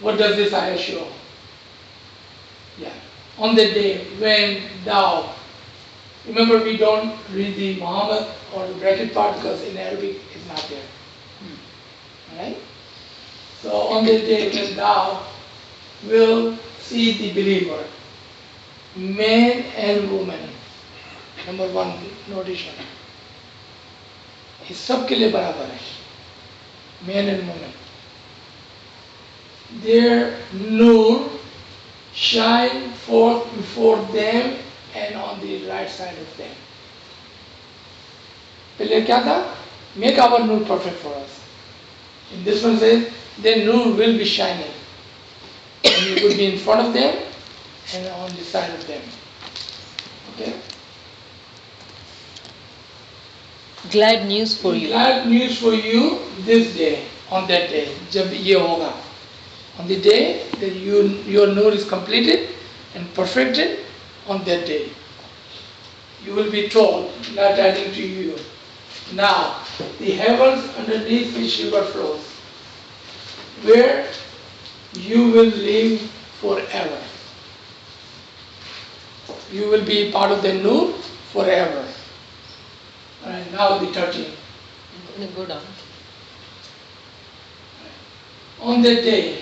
What does this ayah show? Yeah. On the day when thou, remember we don't read the Muhammad or the bracket part because in Arabic it's not there. Alright? So on the day when thou will see the believer, man and woman, number one notation, ये सबके लिए बराबर है, man and woman. Their nur shine forth before them and on the right side of them. पहले क्या था? Make our nur perfect for us. And this one says, their nur will be shining. And it will be in front of them and on the side of them. Okay? Glad news for you. Glad news for you this day, on that day, जब ये होगा. On the day that your nur is completed and perfected, on that day, you will be told, not adding to you, now the heavens underneath which river flows, where you will live forever. You will be part of the nur forever. Alright, now the 13. Go down. On that day,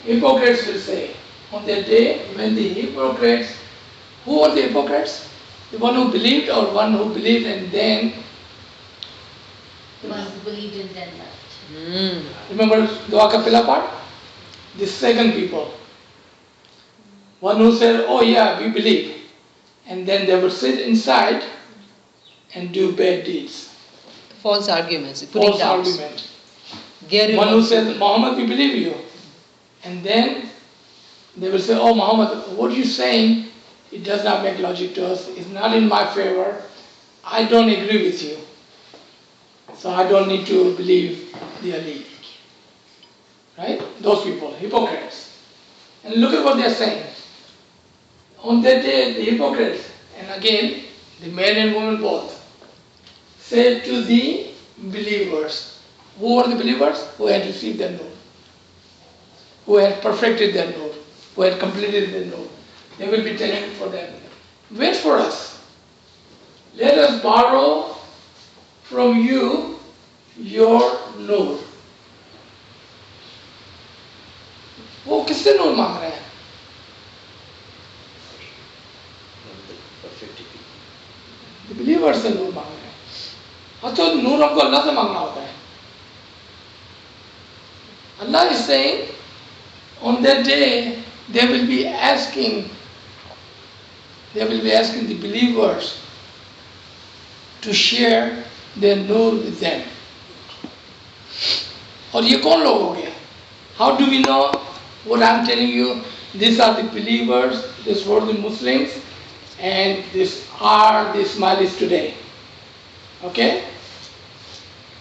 hypocrites will say, on that day when the hypocrites, who are the hypocrites? The one who believed or one who believed and then, Was believed and then left. remember dua ka pehla part? The second people. One who said, oh yeah, we believe. And then they will sit inside and do bad deeds. False arguments. Putting False doubts. argument. Gary One who loves said, people. Muhammad, we believe you. And then they will say, oh Muhammad, what you're saying, it does not make logic to us. It's not in my favor. I don't agree with you. So I don't need to believe the Ali. Right? Those people, hypocrites. And look at what they're saying. On that day, the hypocrites, and again, the man and woman both, said to the believers. Who are the believers? Who had received their nur, who had perfected their nur, who had completed their nur. They will be telling for them, wait for us. Let us borrow from you your nur. वो किससे नूर मांग रहे हैं? The believers से नूर मांग रहे हैं. अच्छा नूर हमको अल्लाह से मांगना होता है. Allah is saying, on that day, they will be asking the believers to share their nur with them. और ये कौन लोग हो गए? How do we know what I'm telling you? These are the believers, these were the Muslims, and these are the Ismailis today. Okay?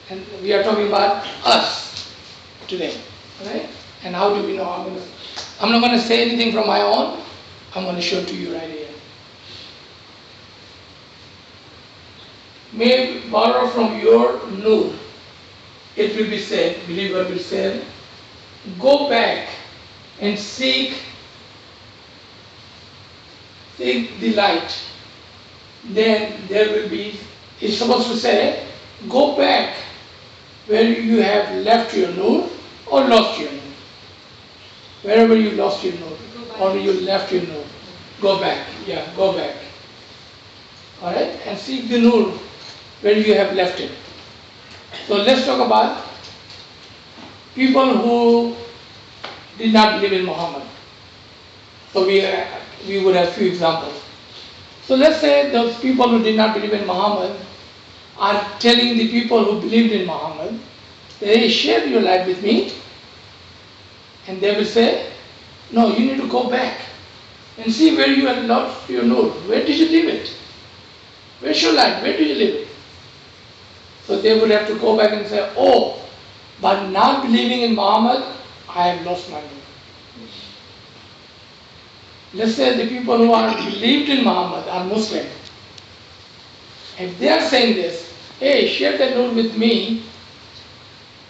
And we are talking about us today. Right? And how do we know? I'm not going to say anything from my own. I'm going to show to you right here. May borrow from your nur. It will be said, believer will say, go back and seek the light. Then there will be, it's supposed to say, go back where you have left your nur or lost your nur. Wherever you lost your nur or you left your nur, go back. Yeah, go back. Alright? And seek the nur where you have left it. So let's talk about people who did not believe in Muhammad. So we would have few examples. So let's say those people who did not believe in Muhammad are telling the people who believed in Muhammad, hey, share your life with me. And they will say, no, you need to go back and see where you have lost your nur. Where did you leave it? Where's your light? Where did you leave it? So they would have to go back and say, oh, by not believing in Muhammad, I have lost my nur. Let's say the people who are believed in Muhammad are Muslim. If they are saying this, hey, share the nur with me,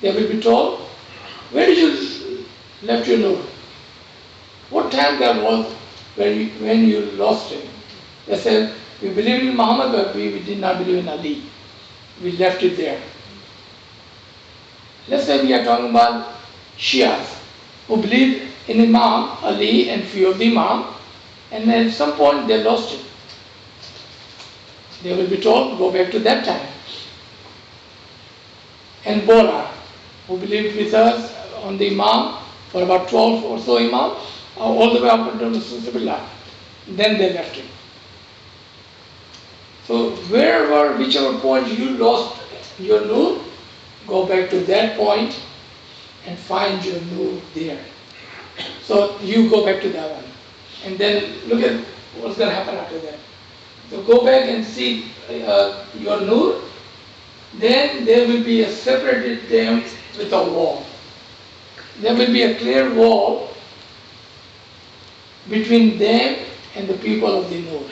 they will be told, where did you left your nur? What time that was when you lost it? They said, we believe in Muhammad, but we did not believe in Ali. We left it there. Let's say we are talking about Shias who believe in Imam Ali and few of the Imam, and at some point they lost it. They will be told, go back to that time. And Bora, who believed with us on the Imam for about 12 or so Imam, all the way up until Rasulullah. Then they left it. So wherever, whichever point you lost your nur, go back to that point and find your nur there. So you go back to that one. And then look at what's going to happen after that. So go back and see your nur. Then there will be a separated them with a wall. There will be a clear wall between them and the people of the nur.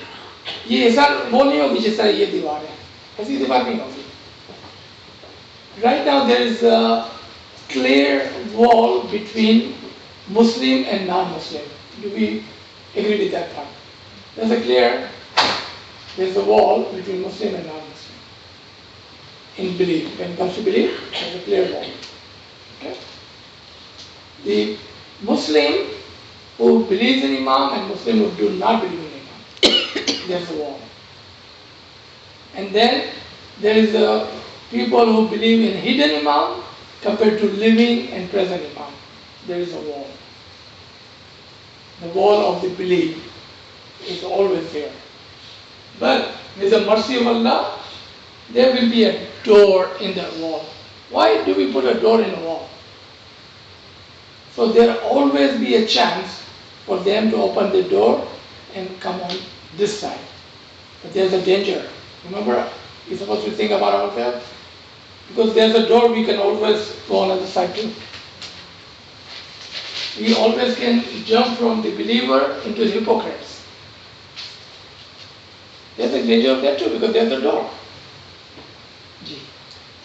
ये ऐसा वो नहीं होगी जैसा ये दीवार है, ऐसी दीवार नहीं होगी. Right now there is a clear wall between Muslim and non-Muslim. Do we agree with that part? There's a wall between Muslim and non-Muslim. In belief, when it comes to belief, there's a clear wall. Okay? The Muslim who believes in Imam and Muslim who do not believe in Imam, there's a wall. And then there is a people who believe in hidden Imam compared to living and present Imam. There is a wall. The wall of the belief is always there. But with the mercy of Allah, there will be a door in that wall. Why do we put a door in a wall? So there will always be a chance for them to open the door and come on this side. But there's a danger. Remember, we're supposed to think about ourselves. Because there's a door, we can always go on the other side too. We always can jump from the believer into the hypocrites. There's a danger of that too, because there's a door.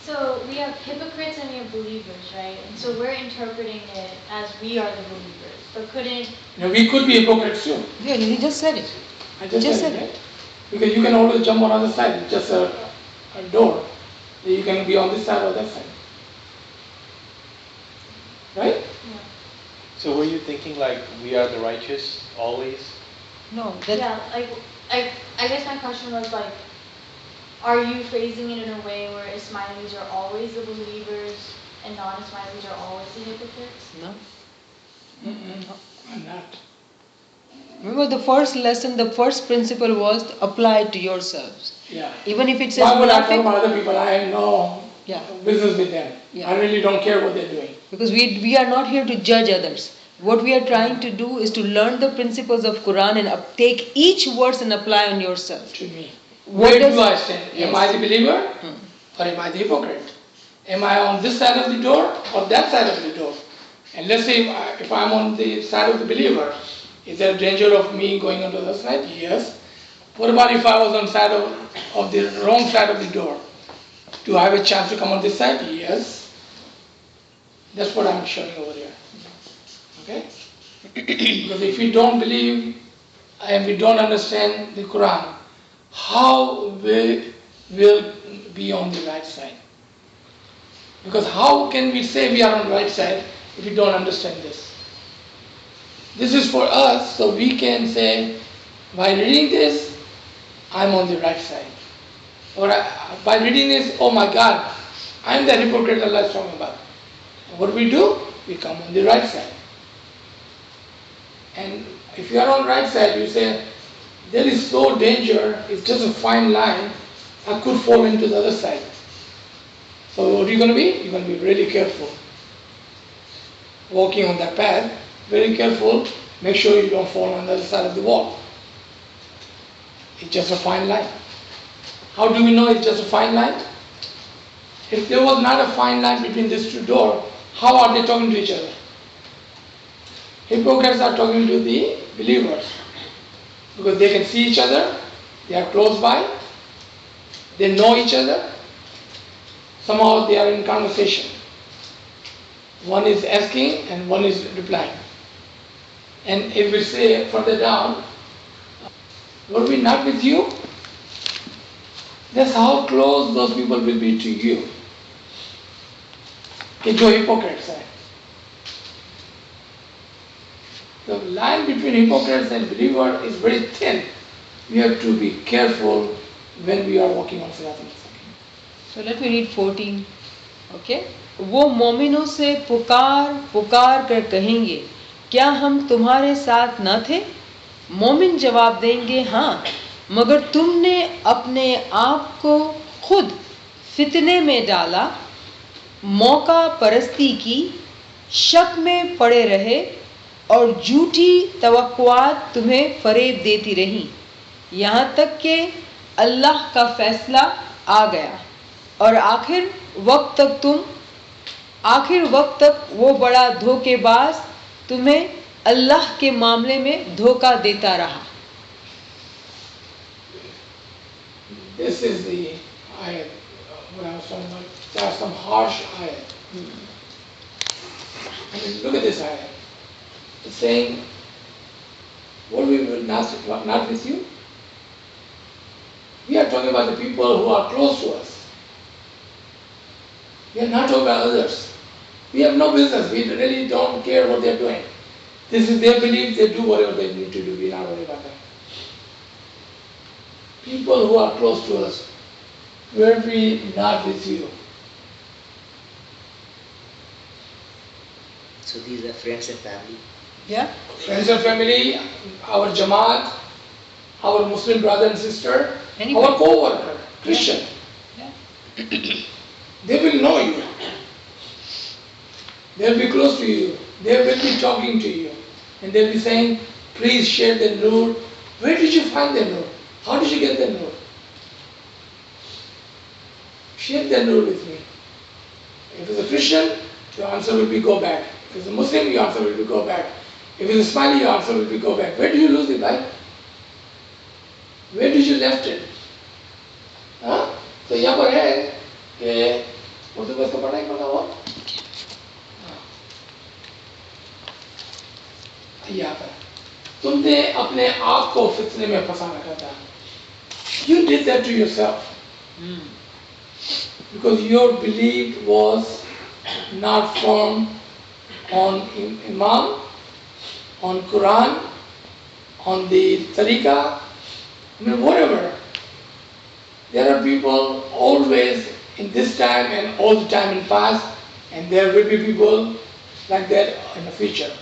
So we have hypocrites and we have believers, right? And so we're interpreting it as we are the believers. But couldn't... Now we could be hypocrites too. Yeah, he just said it. I just said it, right? Because you can always jump on the other side. It's just a door. You can be on this side or that side. Right? Yeah. So were you thinking like we are the righteous always? No, that, Yeah, like, I guess my question was like, are you phrasing it in a way where Ismailis are always the believers and non-Ismailis are always the hypocrites? no. I'm not. Remember the first lesson, the first principle was to apply it to yourselves. Yeah. Even if it says Why would I talk munafiq, about other people? I have no Yeah. business with them. Yeah. I really don't care what they're doing. because we are not here to judge others. What we are trying to do is to learn the principles of Quran and take each verse and apply on yourself. To me. What Where does- do I stand? Yes. Am I the believer or am I the hypocrite? Am I on this side of the door or that side of the door? And let's say if I'm on the side of the believer, is there a danger of me going on the other side? Yes. What about if I was on side of the wrong side of the door? Do I have a chance to come on this side? Yes. That's what I'm showing over here. Okay? Because if we don't believe and we don't understand the Quran, how we will be on the right side? Because how can we say we are on the right side if we don't understand this? This is for us, so we can say, by reading this, I'm on the right side. Or by reading this, oh my God, I'm the hypocrite Allah is talking about. What do? We come on the right side. And if you are on the right side, you say, there is no danger, it's just a fine line, I could fall into the other side. So what are you going to be? You're going to be really careful. Walking on that path, very careful, make sure you don't fall on the other side of the wall. It's just a fine line. How do we know it's just a fine line? If there was not a fine line between these two doors, how are they talking to each other? Hypocrites are talking to the believers because they can see each other, they are close by, they know each other, somehow they are in conversation. One is asking and one is replying. And it will say further down, were we not with you? That's how close those people will be to you. कि जो hypocrites हैं. The line between hypocrites and believer is very thin. We have to be careful when we are walking on Sirat al-Mustaqim. So let me read 14. Okay? वो मोमिनों से पुकार पुकार कर कहेंगे, क्या हम तुम्हारे साथ न थे? मोमिन जवाब देंगे, हाँ, मगर तुमने अपने आप को खुद फितने में डाला, मौका परस्ती की, शक में पड़े रहे और झूठी तवक्कुआत तुम्हें फरेब देती रहीं, यहाँ तक कि अल्लाह का फैसला आ गया और आखिर वक्त तक वो बड़ा धोखेबाज तुम्हें अल्लाह के मामले में धोखा देता रहा. This is the ayat what I was talking about. There are some harsh ayat. I mean, look at this ayat. It's saying, what we will not with you? We are talking about the people who are close to us. We are not talking about others. We have no business. We really don't care what they are doing. This is their belief. They do whatever they need to do. We are not worried about them. People who are close to us, were we not with you? So these are friends and family. Yeah? Friends and family, our Jamaat, our Muslim brother and sister, Anybody. our co-worker, Christian. Yeah. They will know you. They will be close to you. They will be talking to you. And they will be saying, please share the nur. Where did you find the nur? How did you get the nur? Share the nur with me. If it's a Christian, your answer will be go back. If it's a Muslim, your answer will be go back. If it's a Somali, your answer will be go back. Where did you lose it, right? Where did you left it? हाँ? तो यहाँ पर है कि उर्दू में इसको पढ़ा ही पढ़ा हुआ यहाँ पर तुमने अपने आप को फितने में फंसा रखा था. You did that to yourself because your belief was not firm on Imam, on Quran, on the Tariqah, I mean whatever. There are people always in this time and all the time in past, and there will be people like that in the future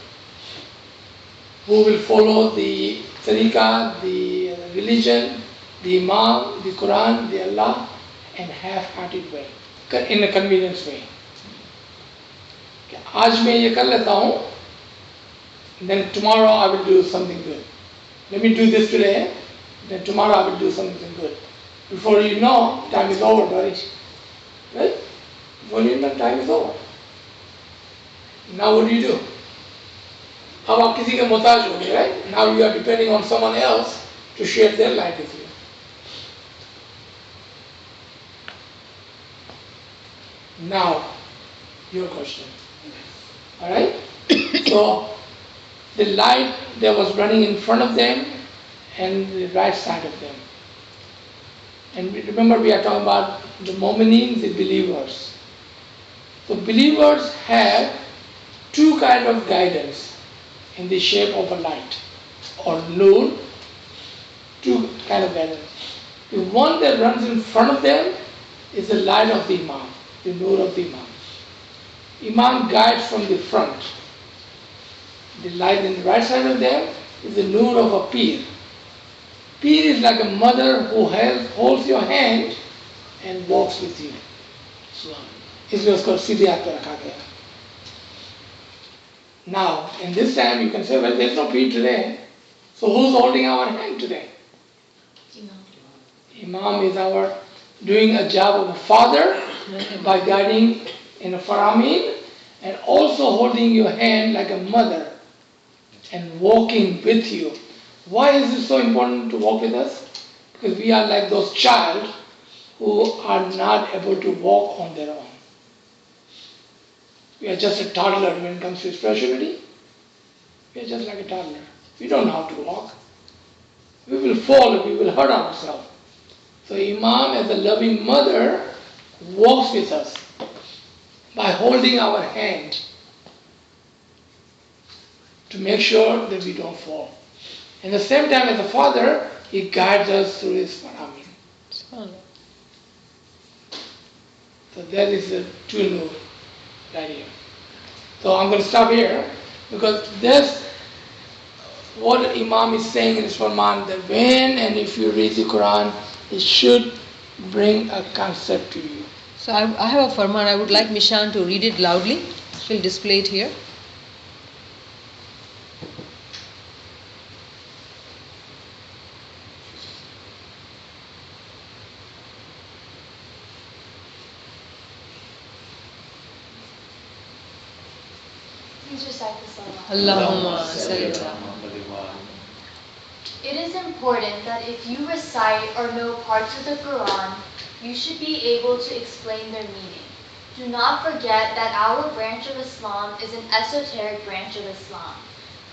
who will follow the Tariqah, the religion, the Imam, the Quran, the Allah in a half-hearted way, in a convenience way. आज मैं ये कर लेता हूँ, then tomorrow I will do something good. Let me do this today, then tomorrow I will do something good. Before you know, time is over, buddy. Right? Before you know, time is over. Now what do? अब आप किसी के मोहताज हो गए, right? Now you are depending on someone else to share their life with you. Now, your question. Alright? So, the light that was running in front of them and the right side of them. And remember, we are talking about the mu'mineen, the believers. So, believers have two kinds of guidance in the shape of a light or nur, two kinds of guidance. The one that runs in front of them is the light of the Imam, the nur of the Imam. Imam guides from the front. The light in the right side of them is the nur of a peer. Peer is like a mother who holds your hand and walks with you. इसलिए उसको सीधे हाथ पे रखा गया. Now, in this time, you can say, well, there's no peer today. So who's holding our hand today? Imam is our doing a job of a father by guiding in a faramin and also holding your hand like a mother and walking with you. Why is it so important to walk with us? Because we are like those child who are not able to walk on their own. We are just a toddler when it comes to spirituality. We are just like a toddler. We don't know how to walk. We will fall, we will hurt ourselves. So Imam, as a loving mother, walks with us by holding our hand to make sure that we don't fall. At the same time, as a father, he guides us through his paramin. So that is the two nur right here. So I'm going to stop here because that's what Imam is saying in his Farman, that when and if you read the Quran, it should bring a concept to you. So I have a Farman. I would like Mishan to read it loudly. She'll display it here. Please recite the Salah. Allahumma salli ala. It is important that if you recite or know parts of the Quran, you should be able to explain their meaning. Do not forget that our branch of Islam is an esoteric branch of Islam.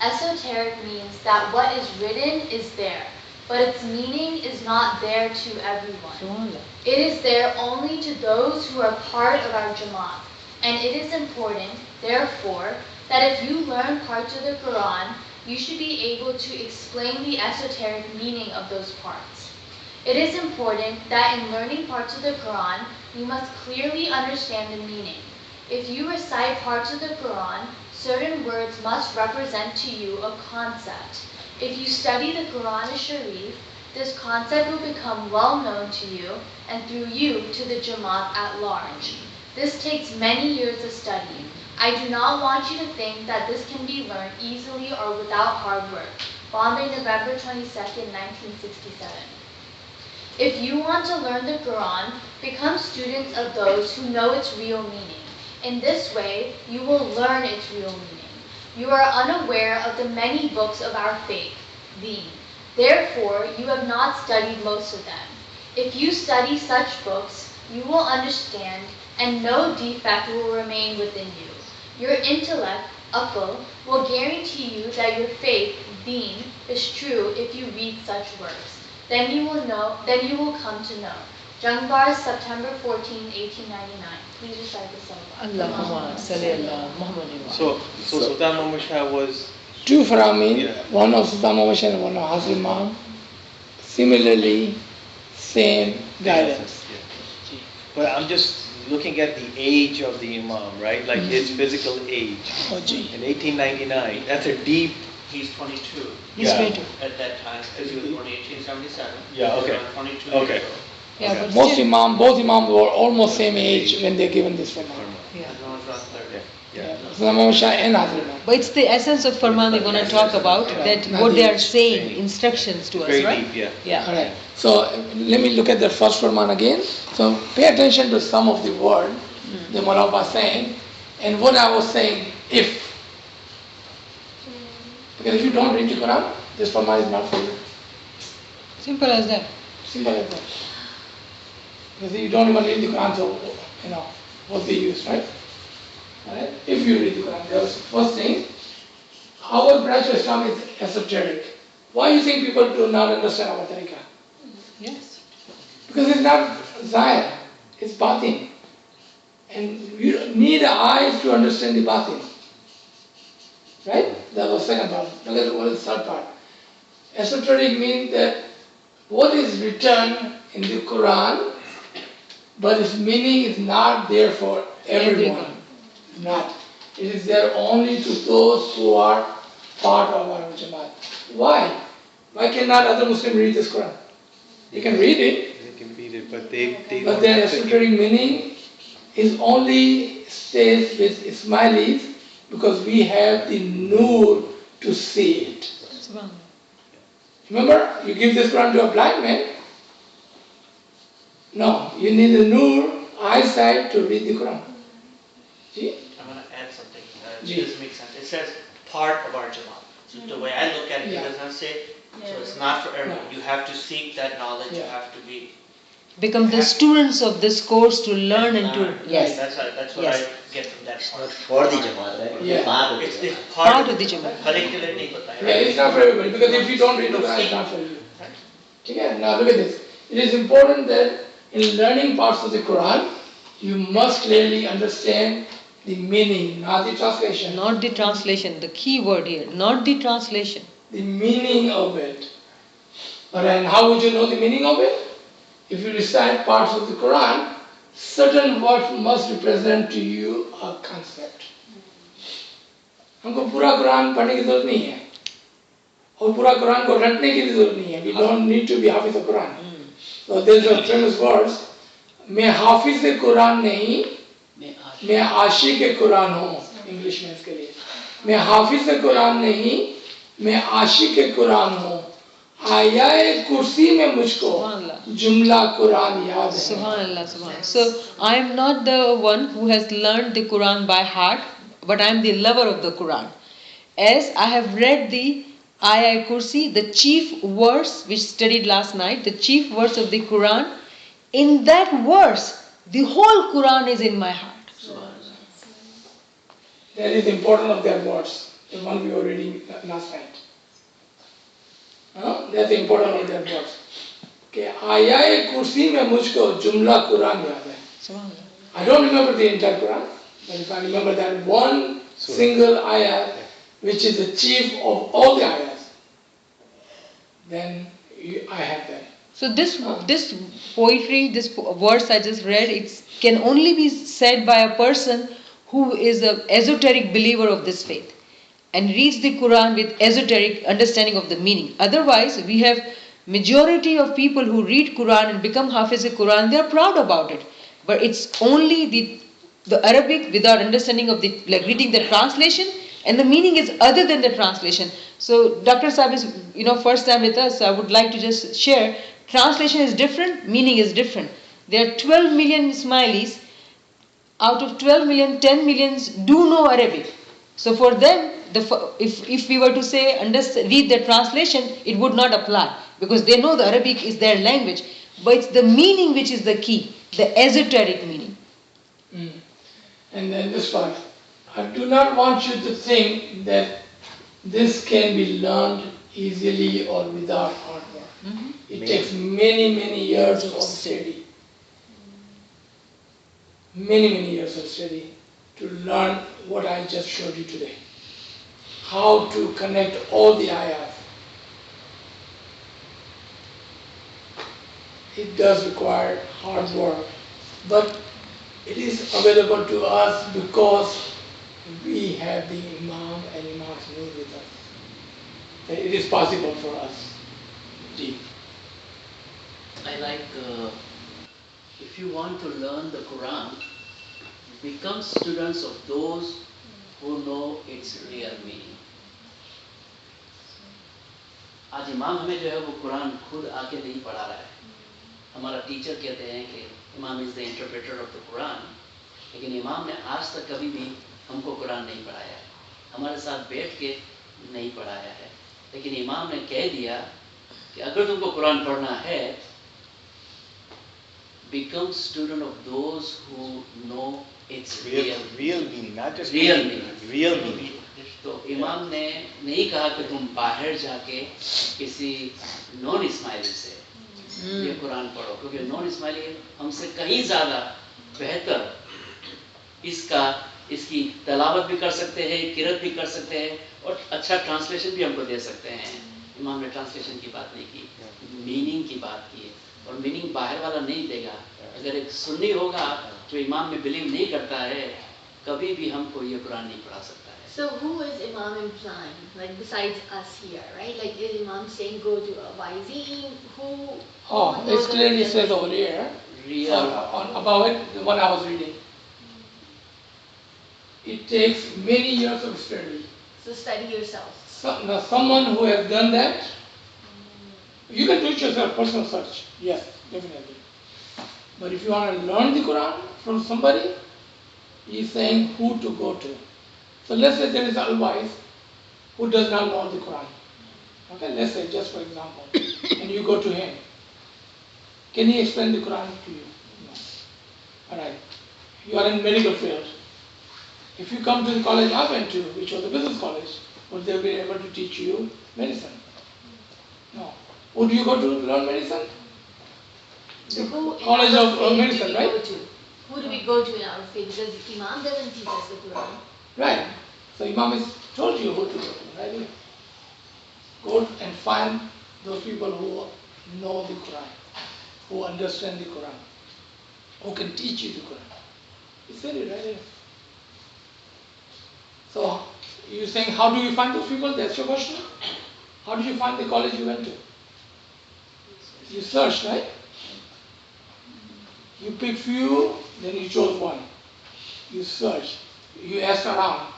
Esoteric means that what is written is there, but its meaning is not there to everyone. It is there only to those who are part of our Jamaat. And it is important, therefore, that if you learn parts of the Quran, you should be able to explain the esoteric meaning of those parts. It is important that in learning parts of the Quran, you must clearly understand the meaning. If you recite parts of the Quran, certain words must represent to you a concept. If you study the Quran Sharif, this concept will become well known to you and through you to the Jamaat at large. This takes many years of study. I do not want you to think that this can be learned easily or without hard work. Bombay, November 22nd, 1967. If you want to learn the Quran, become students of those who know its real meaning. In this way, you will learn its real meaning. You are unaware of the many books of our faith, Deen. Therefore, you have not studied most of them. If you study such books, you will understand and no defect will remain within you. Your intellect, Aql, will guarantee you that your faith, Deen, is true if you read such works. Then you will come to know. Jungbar, September 14, 1899. Please recite the Salah. Allahumma salli ala Muhammadin. So Sultan Muhammad Shah was Two Faramin, one of Sultan Muhammad Shah and one of Hazrat Imam, similarly, same guidance. But I'm just looking at the age of the Imam, right? Like his physical age. Oh, gee. In 1899, that's a deep. He's 22 He's 22. at that time because he was born in 1877. Yeah, He was okay. around 22 Okay. years old. Yeah, but Most still, both Imams were almost same age when they're given this Farman. yeah. As long as around 30. Yeah. Sultan Muhammad Shah and Hazrat Imam. But it's the essence of Farman they want to talk about, that what they are saying, instructions to us, Very right? deep, yeah. Yeah. Alright, so let me look at the first Farman again. So pay attention to some of the word the Mullah was saying, and what I was saying, if. Because if you don't read the Quran, this Farman is not for you. Simple as that. Simple as that. Because you don't even read the Quran, so what's the use, right? Alright? If you read the Quran, that's the first thing. Our branch of Islam is esoteric. Why do you think people do not understand our tariqah? Yes. Because it's not zahir, it's batin. And you need eyes to understand the batin. Right? That was the second part. Look at what is the third part. Esoteric means that what is written in the Quran, but its meaning is not there for everyone. Not. It is there only to those who are part of our Jamaat. Why? Why cannot other Muslims read this Quran? They can read it, They can read it, but they but don't their have to- esoteric meaning is only stays with Ismailis because we have the nur to see it. Subhanallah. Remember, you give this Quran to a blind man. No, you need the nur eyesight to read the Quran. See? I'm going to add something. Ji. This makes sense. It says part of our Jamaat. So the way I look at it, Yeah. it does not say, so Yeah. it's not for everyone. No. You have to seek that knowledge. You Yeah. have to be. Become the students of this course to learn and to, Right. yes. That's what Yes. get from that It's part. not for the Jamaat, right? Yeah. Part of the It's the Jamaat. part of the Jamaat. curriculum नहीं पता है. Yeah, it's not for everybody because if you don't read the Quran, it's not for you. Okay, now look at this. It is important that in learning parts of the Quran, you must clearly understand the meaning, not the translation. Not the translation, the key word here, not the translation. The meaning of it. Alright, and how would you know the meaning of it? If you recite parts of the Quran, certain words must represent to you a concept. हमको पूरा कुरान पढ़ने की जरूरत नहीं है और पूरा कुरान को रटने की भी जरूरत नहीं है. We don't need to be Hafiz of Quran. So there's a famous words. मैं हाफिज कुरान नहीं, मैं आशिक कुरान हूँ. इंग्लिश में इसके लिए मैं हाफिज कुरान नहीं, मैं आशिक कुरान हूँ. आयाए कुर्सी में मुझको जुमला कुरान याद है. Subhanallah, Subhanallah. So I am not the one who has learned the Quran by heart, but I am the lover of the Quran. As I have read the Ayah Kursi, the chief verse which studied last night, the chief verse of the Quran, in that verse, the whole Quran is in my heart. That is important of their words, the one we were reading last night. That's the important of their words. कि आयाए कुर्सी में मुझको जुमला कुरान याद है. Subhanallah. I don't remember the entire Quran, but if I remember that one single ayah, which is the chief of all the ayahs, then I have that. So this poetry, this verse I just read, it can only be said by a person who is an esoteric believer of this faith and reads the Quran with esoteric understanding of the meaning. Otherwise, we have majority of people who read Quran and become Hafiz Quran, they are proud about it. But it's only the Arabic without understanding of the, like reading the translation, and the meaning is other than the translation. So Dr. Saab is, first time with us, so I would like to just share, translation is different, meaning is different. There are 12 million Ismailis. Out of 12 million, 10 millions do know Arabic. So for them, if we were to say read the translation, it would not apply because they know the Arabic is their language. But it's the meaning which is the key, the esoteric meaning. And then this part, I do not want you to think that this can be learned easily or without hard work. It takes many, many years of study. Many years of study to learn what I just showed you today. How to connect all the ayahs. It does require hard work, but it is available to us because we have the Imam and Imam's Nur with us. It is possible for us. Ji. I like, if you want to learn the Quran, become students of those who know its real meaning. आज इमाम हमें जो है वो कुरान खुद आके नहीं पढ़ा रहा है. हमारा टीचर कहते हैं कि इमाम is the interpreter of the Quran, लेकिन इमाम ने आज तक कभी भी हमको कुरान नहीं पढ़ाया है, हमारे साथ बैठ के नहीं पढ़ाया है. लेकिन इमाम ने कह दिया कि अगर तुमको कुरान पढ़ना है, become student of those who know its real meaning, not just real meaning. meaning. Real meaning. तो इमाम ने नहीं कहा कि तुम बाहर जाके किसी नॉन इस्माइली से ये कुरान पढ़ो, क्योंकि नॉन इस्माइली हमसे कहीं ज़्यादा बेहतर इसकी तलावत भी कर सकते हैं, किरत भी कर सकते हैं और अच्छा ट्रांसलेशन भी हमको दे सकते हैं. इमाम ने ट्रांसलेशन की बात नहीं की, मीनिंग की बात की है, और मीनिंग बाहर वाला नहीं देगा. अगर एक सुन्नी होगा जो इमाम में बिलीव नहीं करता है, कभी भी हमको ये कुरान नहीं पढ़ा सकता है. So who is Imam implying? Like besides us here, right? Like is Imam saying go to a wazeen? Who? It clearly says over here, above it, the one I was reading. It takes many years of study. So study yourself. Someone who has done that, you can do it yourself, personal search. Yes, definitely. But if you want to learn the Quran from somebody, he's saying who to go to. So let's say there is an Alwaa'iz who does not know the Quran. Okay, let's say just for example, and you go to him. Can he explain the Quran to you? No. Alright. You are in medical field. If you come to the college I went to, which was a business college, would they be able to teach you medicine? No. Would you go to learn medicine? So who in College our of faith medicine, do we right? go to? Who do we go to in our faith? Because Imam doesn't teach us the Quran. Right. So Imam has told you who to go to, right here. Go and find those people who know the Quran, who understand the Quran, who can teach you the Quran. He said it right here. So you're saying, how do you find those people? That's your question. How did you find the college you went to? You searched, right? You pick few, then you chose one. You search. You ask around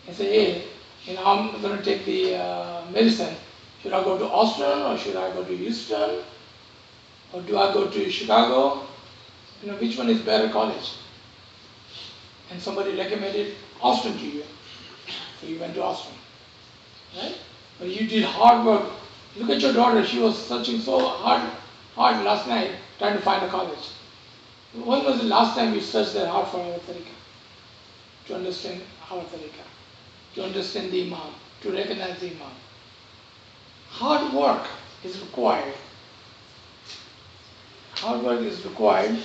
and say, hey, I'm going to take the medicine. Should I go to Austin or should I go to Houston? Or do I go to Chicago? Which one is better college? And somebody recommended Austin to you. So you went to Austin. Right? But you did hard work. Look at your daughter. She was searching so hard last night trying to find a college. When was the last time you searched that hard for our tariqah? To understand our tariqah, to understand the Imam, to recognize the Imam. Hard work is required. Hard work is required.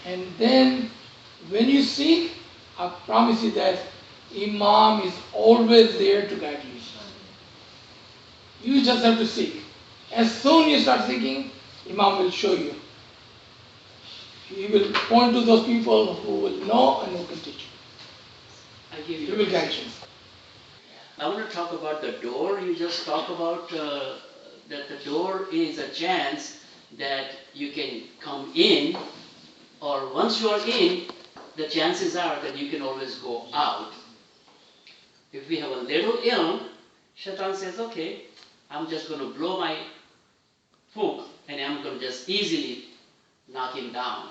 And then when you seek, I promise you that Imam is always there to guide you. You just have to seek. As soon you start seeking, Imam will show you. He will point to those people who will know and who can teach you. I give you. He will guide you. I want to talk about the door. You just talk about that the door is a chance that you can come in, or once you are in, the chances are that you can always go out. If we have a little ill, Shaitan says, okay, I'm just going to blow my hook and I'm going to just easily knock him down.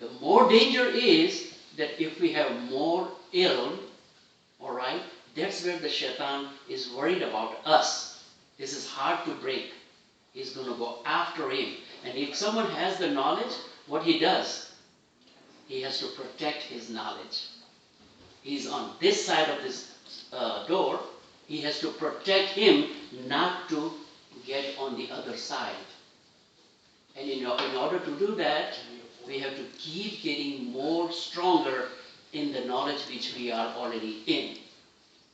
The more danger is that if we have more ill, all right, that's where the Shaitan is worried about us. This is hard to break. He's going to go after him. And if someone has the knowledge, what he does, he has to protect his knowledge. He's on this side of this door. He has to protect him not to get on the other side. And in order to do that, we have to keep getting more stronger in the knowledge which we are already in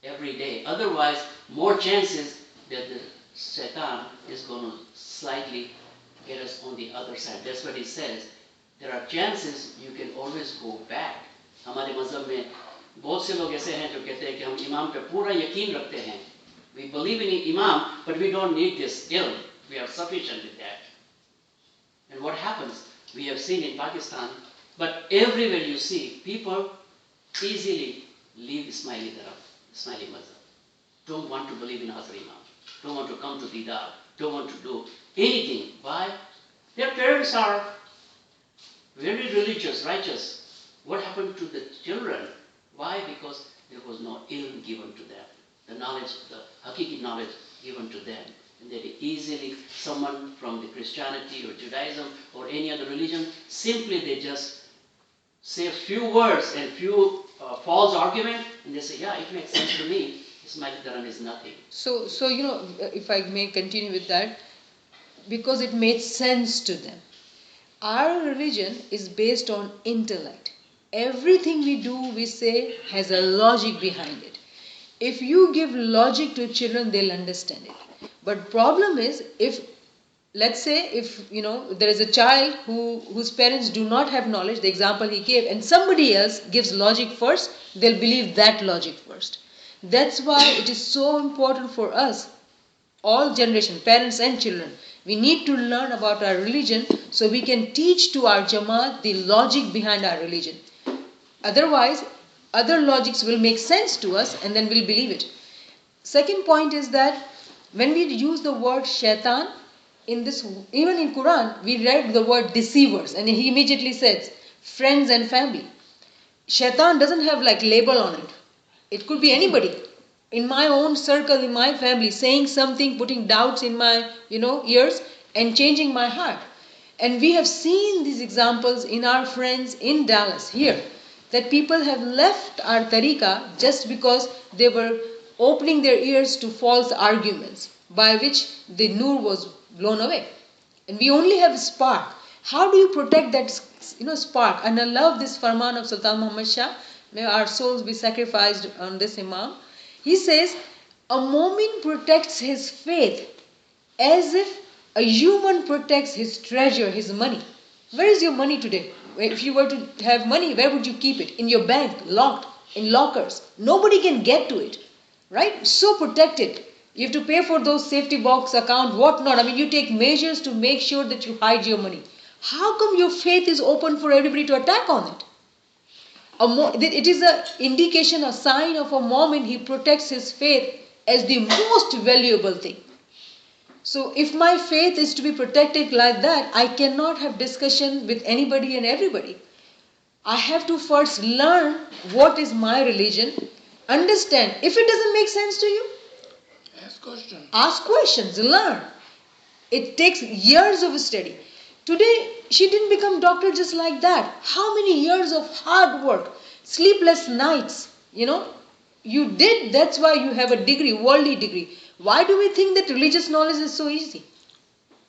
every day. Otherwise, more chances that the Satan is going to slightly get us on the other side. That's what he says. There are chances you can always go back. हमारे मज़हब में बहुत से लोग ऐसे हैं जो कहते हैं कि हम इमाम पे पूरा यकीन रखते हैं. We believe in Imam, but we don't need this ilm. We are sufficient with that. And what happens? We have seen in Pakistan, but everywhere you see, people easily leave Ismaili Mazhab. Don't want to believe in Hazrat Imam. Don't want to come to Didar. Don't want to do anything. Why? Their parents are very religious, righteous. What happened to the children? Why? Because there was no ilm given to them. The knowledge, the hakiki knowledge given to them. And they easily, someone from the Christianity or Judaism or any other religion, simply they just say a few words and few false argument, and they say, yeah, it makes sense to me. Ismail Dharam is nothing. So if I may continue with that, because it made sense to them. Our religion is based on intellect. Everything we do, we say, has a logic behind it. If you give logic to children, they'll understand it. But problem is, let's say if there is a child whose parents do not have knowledge, the example he gave, and somebody else gives logic first, they'll believe that logic first. That's why it is so important for us, all generation, parents and children, we need to learn about our religion so we can teach to our Jamaat the logic behind our religion. Otherwise, other logics will make sense to us and then we'll believe it. Second point is that when we use the word shaitan, even in Quran, we read the word deceivers, and he immediately says friends and family. Shaitan doesn't have like label on it. It could be anybody. In my own circle, in my family, saying something, putting doubts in my ears and changing my heart. And we have seen these examples in our friends in Dallas here. that people have left our tariqah just because they were opening their ears to false arguments by which the nur was blown away. And we only have a spark. How do you protect that spark? And I love this farman of Sultan Muhammad Shah. May our souls be sacrificed on this Imam. He says, a mu'min protects his faith as if a human protects his treasure, his money. Where is your money today? If you were to have money, where would you keep it? In your bank, locked, in lockers. Nobody can get to it, right? So protected. You have to pay for those safety box account, whatnot. I mean, you take measures to make sure that you hide your money. How come your faith is open for everybody to attack on it? It is an indication, a sign of a moment he protects his faith as the most valuable thing. So if my faith is to be protected like that, I cannot have discussion with anybody and everybody. I have to first learn what is my religion, understand. If it doesn't make sense to you, Ask questions. ask questions, learn. It takes years of study. Today, she didn't become doctor just like that. How many years of hard work, sleepless nights, you did. That's why you have a degree, worldly degree. Why do we think that religious knowledge is so easy?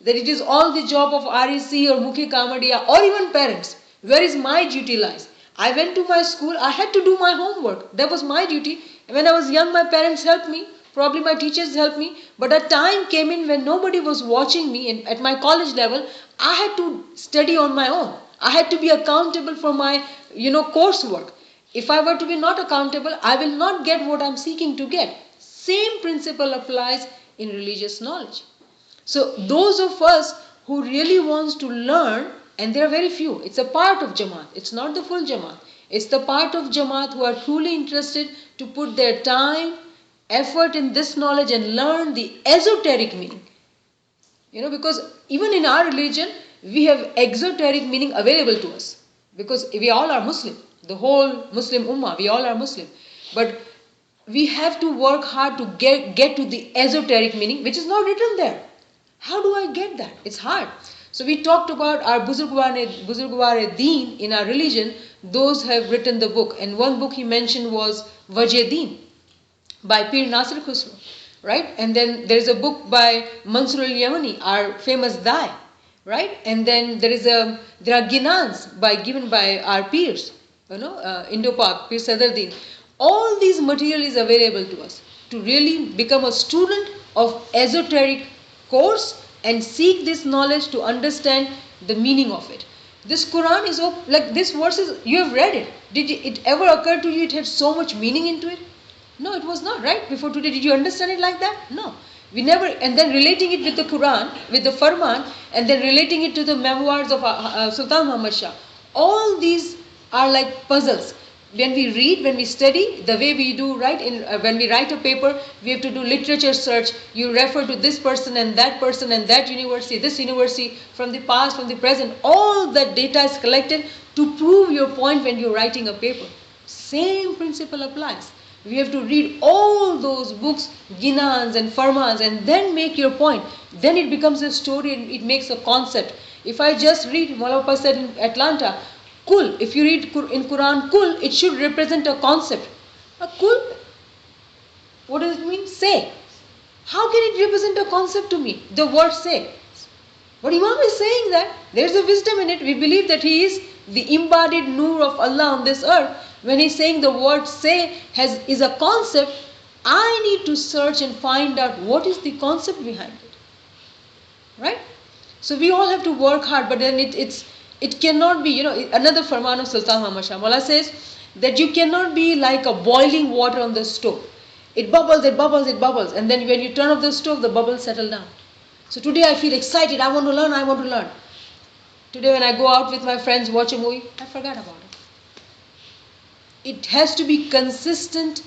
That it is all the job of REC or Mukhi Kamadiya or even parents. Where is my duty lies? I went to my school, I had to do my homework. That was my duty. When I was young, my parents helped me. Probably my teachers helped me. But a time came in when nobody was watching me. And at my college level, I had to study on my own. I had to be accountable for my, coursework. If I were to be not accountable, I will not get what I'm seeking to get. Same principle applies in religious knowledge. So those of us who really wants to learn, and there are very few, it's a part of Jamaat, it's not the full Jamaat. It's the part of Jamaat who are truly interested to put their time, effort in this knowledge and learn the esoteric meaning. Because even in our religion, we have exoteric meaning available to us. Because we all are Muslim. The whole Muslim Ummah, we all are Muslim. But we have to work hard to get to the esoteric meaning, which is not written there. How do I get that? It's hard. So we talked about our Buzurgwar-e-Deen in our religion. Those have written the book. And one book he mentioned was Wajh-e-Deen by Pir Nasir Khusro. Right? And then there is a book by Mansur al-Yamani, our famous Dai. Right? And then there are Ginans given by our peers. Indo-Pak, Pir Sadruddin. All these material is available to us to really become a student of esoteric course and seek this knowledge to understand the meaning of it. This Quran is like this verses, you have read it. Did it ever occur to you it had so much meaning into it? No, it was not, right? Before today, did you understand it like that? No. We never, and then relating it with the Quran, with the Farman, and then relating it to the memoirs of Sultan Muhammad Shah. All these are like puzzles. When we read, when we study, the way we do, right? When we write a paper, we have to do literature search. You refer to this person and that university, this university, from the past, from the present. All that data is collected to prove your point when you're writing a paper. Same principle applies. We have to read all those books, Ginans and Farmans, and then make your point. Then it becomes a story and it makes a concept. If I just read, Maulana said in Atlanta, Kul, if you read in Quran Kul, it should represent a concept. A Kul, what does it mean? Say. How can it represent a concept to me? The word say. But Imam is saying that there is a wisdom in it. We believe that he is the embodied nur of Allah on this earth. When he's saying the word say is a concept, I need to search and find out what is the concept behind it. Right? So we all have to work hard, but then it cannot be, another farman of Sultan Muhammad Shah Mullah says that you cannot be like a boiling water on the stove. It bubbles, it bubbles, it bubbles. And then when you turn off the stove, the bubbles settle down. So today I feel excited. I want to learn, I want to learn. Today when I go out with my friends, watch a movie, I forgot about it. It has to be consistent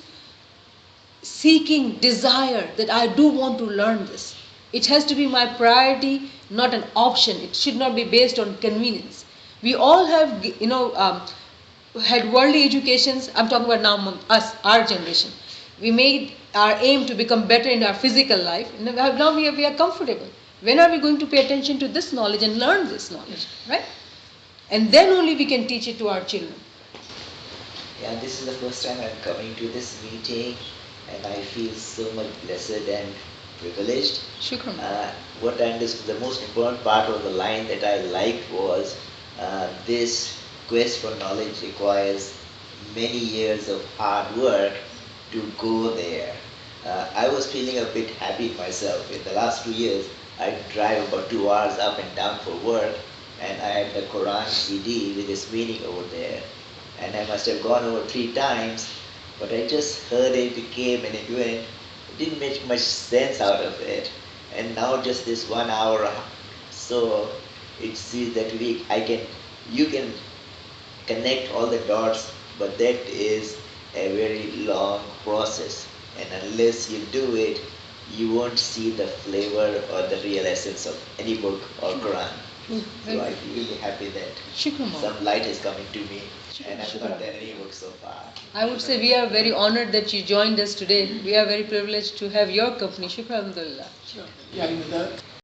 seeking desire that I do want to learn this. It has to be my priority, not an option. It should not be based on convenience. We all have, had worldly educations. I'm talking about now us, our generation. We made our aim to become better in our physical life. Now we are comfortable. When are we going to pay attention to this knowledge and learn this knowledge, right? And then only we can teach it to our children. Yeah, this is the first time I'm coming to this meeting, and I feel so much blessed and privileged. Shukran. What I understood, the most important part of the line that I liked was this quest for knowledge requires many years of hard work to go there. I was feeling a bit happy myself. In the last 2 years, I drive about 2 hours up and down for work, and I had the Quran CD with its meaning over there. And I must have gone over 3 times, but I just heard it, it came and it went. It didn't make much sense out of it. And now just this 1 hour, so it sees that you can connect all the dots, but that is a very long process. And unless you do it, you won't see the flavor or the real essence of any book or Quran. So I feel really happy that Shukran. some light is coming to me, and I've not done any book so far. I would say we are very honored that you joined us today. We are very privileged to have your company. Shukran, alhamdulillah. Yeah,